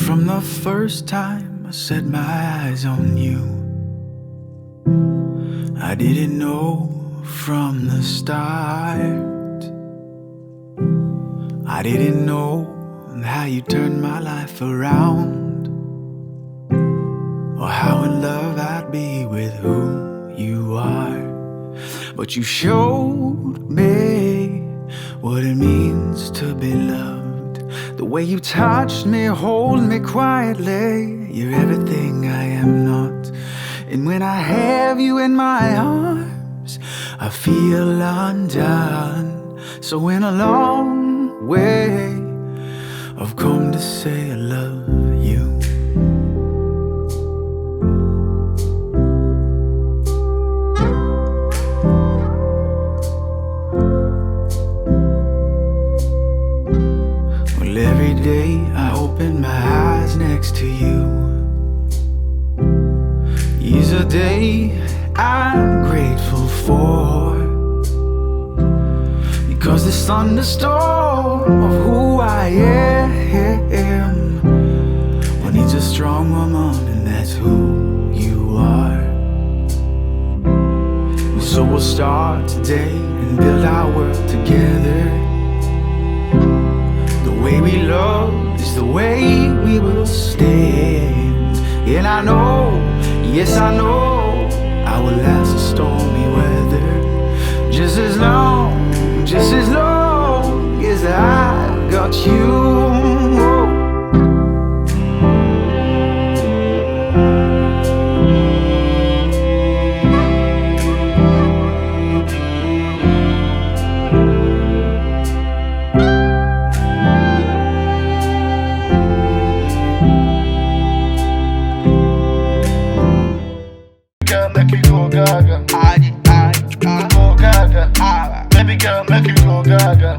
From the first time I set my eyes on you, I didn't know from the start. I didn't know how you turned my life around, or how in love I'd be with who you are. But you showed me what it means to be loved. The way you touched me, hold me quietly. You're everything I am not. And when I have you in my arms, I feel undone. So in a long way, I've come to say I love you. Well, every day I open my eyes next to you is a day I'm grateful for, because this thunderstorm of who I am, well, needs a strong woman, and that's who you are. So we'll start today and build our world together. The way we love is the way we will stand. And I know, yes I know, I will last the stormy weather. Just as long as I've got you. Make you go gaga. Go gaga. Baby girl, make you go gaga.